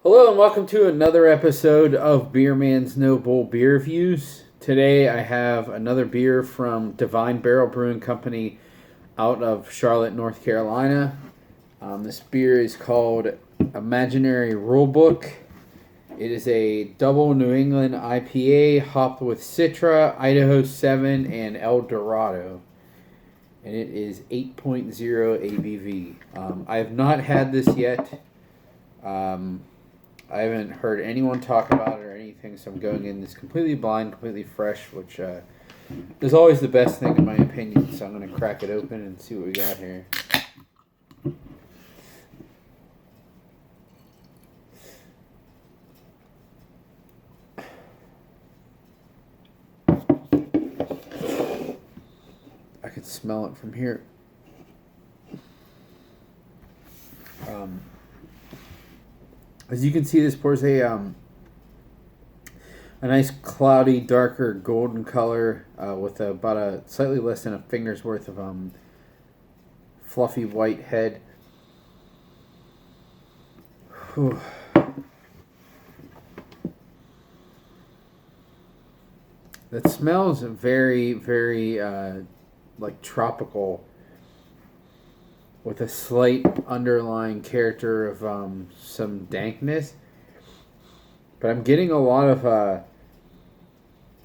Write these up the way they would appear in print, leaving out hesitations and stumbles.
Hello and welcome to another episode of Beer Man's No Bull Beer Reviews. Today I have another beer from Divine Barrel Brewing Company out of Charlotte, North Carolina. This beer is called Imaginary Rulebook. It is a double New England IPA hopped with Citra, Idaho 7, and El Dorado. And it is 8.0 ABV. I have not had this yet. I haven't heard anyone talk about it or anything, so I'm going in this completely blind, completely fresh, which is always the best thing in my opinion. So I'm going to crack it open and see what we got here. I can smell it from here. As you can see, this pours a nice cloudy, darker golden color with about a slightly less than a finger's worth of fluffy white head. Whew. That smells very, very like tropical, with a slight underlying character of some dankness. But I'm getting a lot of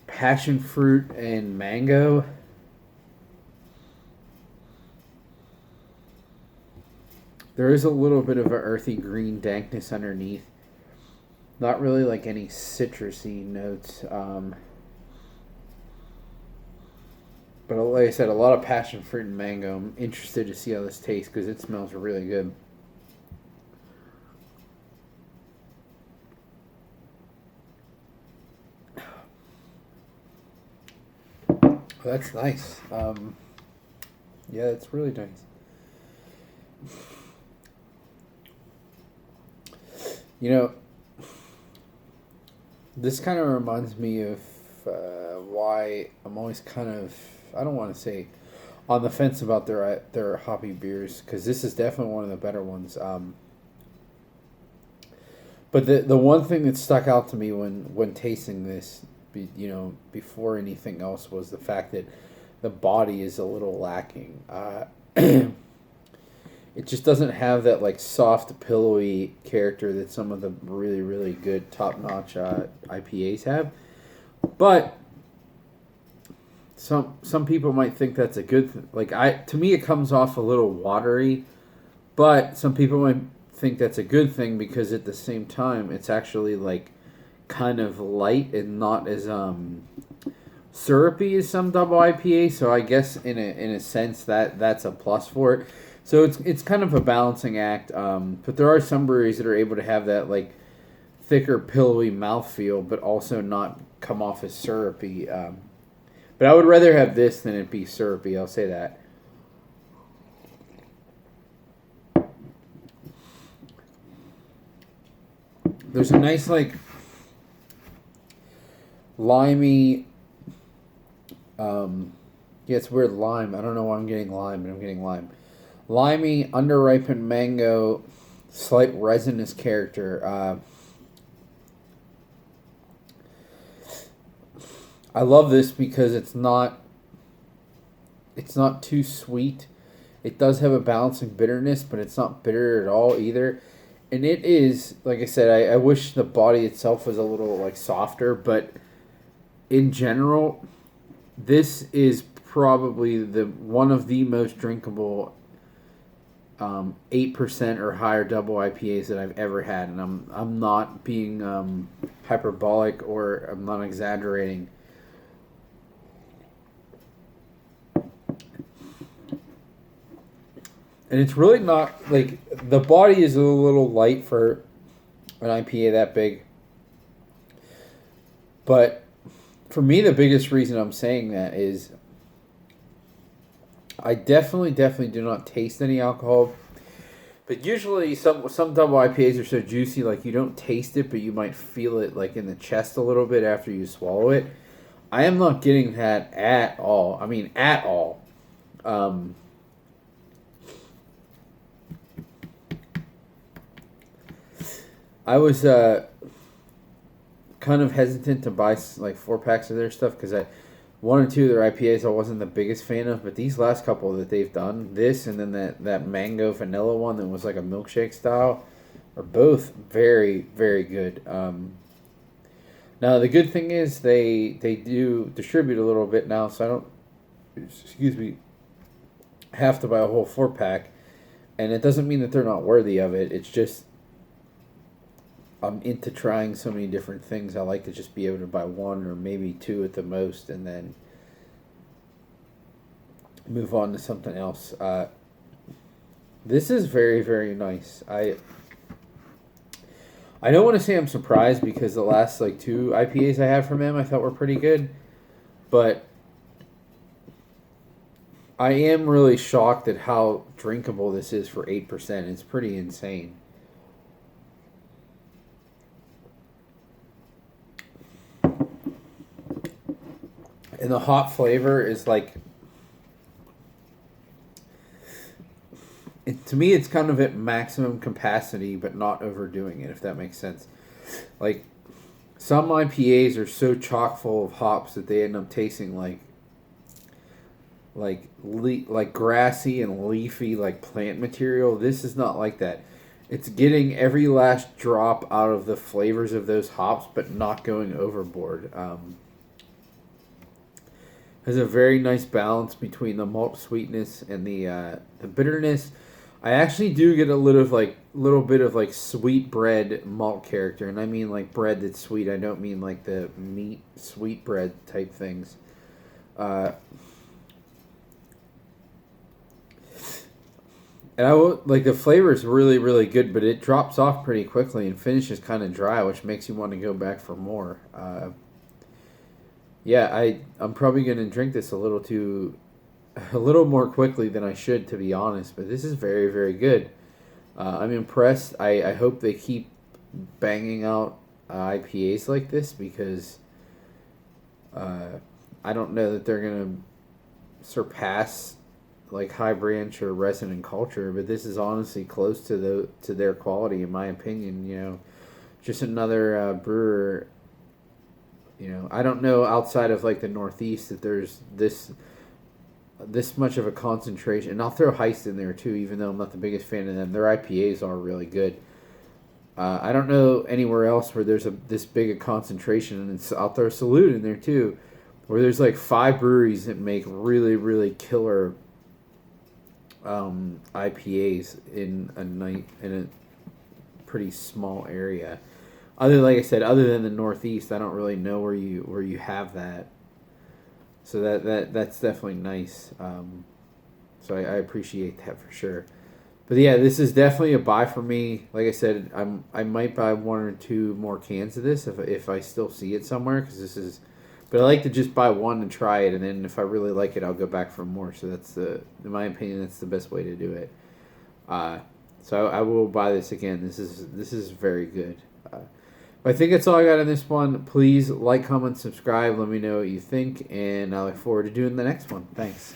passion fruit and mango. There is a little bit of an earthy green dankness underneath. Not really like any citrusy notes. But like I said, a lot of passion fruit and mango. I'm interested to see how this tastes because it smells really good. Oh, that's nice. Yeah, it's really nice. You know, this kind of reminds me of why I'm always kind of, I don't want to say on the fence about their hoppy beers, because this is definitely one of the better ones. But the one thing that stuck out to me when tasting this, before anything else, was the fact that the body is a little lacking. It just doesn't have that like soft, pillowy character that some of the really, really good top-notch IPAs have. But some people might think that's a good thing. To me, it comes off a little watery, but some people might think that's a good thing because at the same time, it's actually like kind of light and not as syrupy as some double IPA. So I guess in a sense that's a plus for it. So it's kind of a balancing act. But there are some breweries that are able to have that like thicker, pillowy mouthfeel, but also not come off as syrupy. But I would rather have this than it be syrupy. I'll say that. There's a nice like limey. Yeah, it's weird lime. I don't know why I'm getting lime, but I'm getting lime. Limey, underripened mango, slight resinous character. I love this because it's not too sweet. It does have a balancing bitterness, but it's not bitter at all either. And it is, like I said, I wish the body itself was a little like softer, but in general, this is probably the one of the most drinkable 8% or higher double IPAs that I've ever had, and I'm not being hyperbolic, or I'm not exaggerating. And it's really not, like, the body is a little light for an IPA that big. But for me, the biggest reason I'm saying that is I definitely do not taste any alcohol. But usually some double IPAs are so juicy, like you don't taste it, but you might feel it like in the chest a little bit after you swallow it. I am not getting that at all. I mean, at all. I was kind of hesitant to buy like 4 packs of their stuff because one or two of their IPAs I wasn't the biggest fan of, but these last couple that they've done, this and then that mango vanilla one that was like a milkshake style, are both very very good. Now the good thing is they do distribute a little bit now, so I don't, excuse me, have to buy a whole 4 pack, and it doesn't mean that they're not worthy of it. It's just I'm into trying so many different things. I like to just be able to buy one or maybe two at the most, and then move on to something else. This is very very nice. I don't want to say I'm surprised because the last like 2 IPAs I had from him I thought were pretty good, but I am really shocked at how drinkable this is for 8%. It's pretty insane. And the hop flavor is like, to me, it's kind of at maximum capacity, but not overdoing it, if that makes sense. Like, some IPAs are so chock full of hops that they end up tasting like grassy and leafy, like plant material. This is not like that. It's getting every last drop out of the flavors of those hops, but not going overboard. Has a very nice balance between the malt sweetness and the bitterness. I actually do get a little bit of like sweet bread malt character, and I mean like bread that's sweet. I don't mean like the meat sweet bread type things. And I will, like, the flavor is really really good, but it drops off pretty quickly and finishes kind of dry, which makes you want to go back for more. Yeah, I'm probably gonna drink this a little more quickly than I should, to be honest. But this is very very good. I'm impressed. I hope they keep banging out IPAs like this because I don't know that they're gonna surpass like High Branch or Resident Culture, but this is honestly close to their quality in my opinion. Just another brewer. I don't know outside of like the Northeast that there's this much of a concentration. And I'll throw Heist in there too, even though I'm not the biggest fan of them. Their IPAs are really good. I don't know anywhere else where there's this big a concentration, and I'll throw Salute in there too, where there's like 5 breweries that make really really killer IPAs in a pretty small area. Like I said, other than the Northeast, I don't really know where you have that. So that's definitely nice. So I appreciate that for sure. But yeah, this is definitely a buy for me. Like I said, I might buy 1 or 2 more cans of this if I still see it somewhere, because this is. But I like to just buy one and try it, and then if I really like it, I'll go back for more. So in my opinion, that's the best way to do it. So I will buy this again. This is very good. I think that's all I got on this one. Please like, comment, subscribe. Let me know what you think, and I look forward to doing the next one. Thanks.